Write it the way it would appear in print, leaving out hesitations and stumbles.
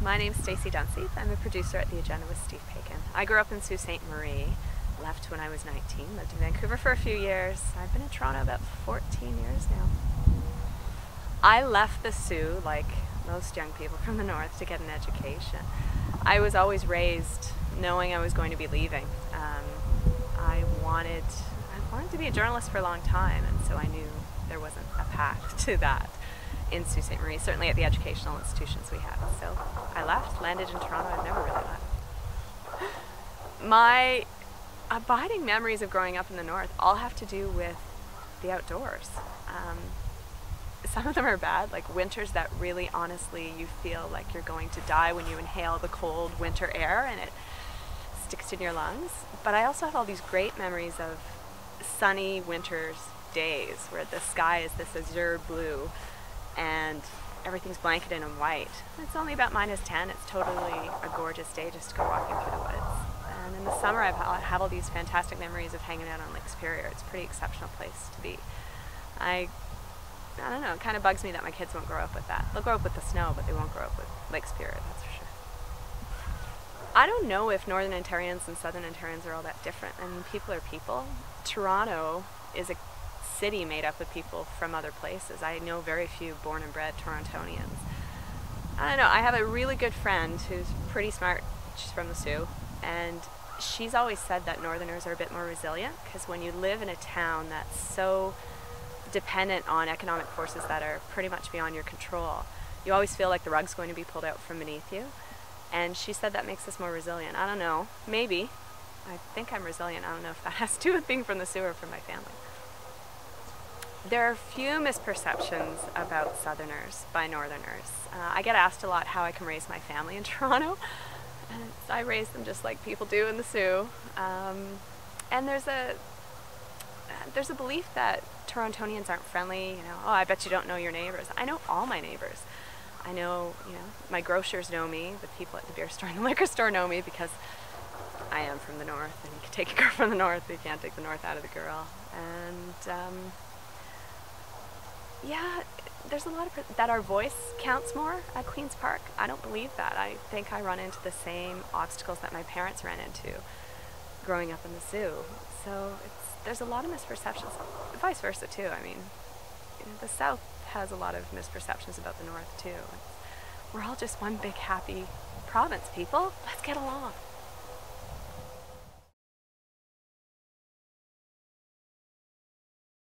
My name's Stacey Dunseath. I'm a producer at The Agenda with Steve Paikin. I grew up in Sault Ste. Marie, left when I was 19, lived in Vancouver for a few years. I've been in Toronto about 14 years now. I left the Soo, like most young people from the north, to get an education. I was always raised knowing I was going to be leaving. I wanted to be a journalist for a long time, and so I knew there wasn't a path to that in Sault Ste. Marie, certainly at the educational institutions we had. So I left, landed in Toronto. I've never really left. My abiding memories of growing up in the north all have to do with the outdoors. Some of them are bad, like winters that really honestly you feel like you're going to die when you inhale the cold winter air and it sticks in your lungs. But I also have all these great memories of sunny winter's days where the sky is this azure blue and everything's blanketed in white. It's only about -10. It's totally a gorgeous day just to go walking through the woods. And in the summer I have all these fantastic memories of hanging out on Lake Superior. It's a pretty exceptional place to be. I don't know, it kind of bugs me that my kids won't grow up with that. They'll grow up with the snow, but they won't grow up with Lake Superior, that's for sure. I don't know if Northern Ontarians and Southern Ontarians are all that different. I mean, people are people. Toronto is a city made up of people from other places. I know very few born and bred Torontonians. I don't know, I have a really good friend who's pretty smart. She's from the Soo, and she's always said that Northerners are a bit more resilient because when you live in a town that's so dependent on economic forces that are pretty much beyond your control, you always feel like the rug's going to be pulled out from beneath you. And she said that makes us more resilient. I don't know, maybe. I think I'm resilient. I don't know if that has to do with being from the Soo or from my family. There are few misperceptions about Southerners by Northerners. I get asked a lot how I can raise my family in Toronto. And I raise them just like people do in the Soo. And there's a belief that Torontonians aren't friendly. You know, oh, I bet you don't know your neighbors. I know all my neighbors. I know, my grocers know me. The people at the beer store and the liquor store know me because I am from the north, and you can take a girl from the north, but you can't take the north out of the girl. And yeah, there's a lot of that our voice counts more at Queen's Park. I don't believe that. I think I run into the same obstacles that my parents ran into growing up in the Soo. So there's a lot of misperceptions, vice versa too. I mean, the South has a lot of misperceptions about the North too. We're all just one big happy province, people. Let's get along.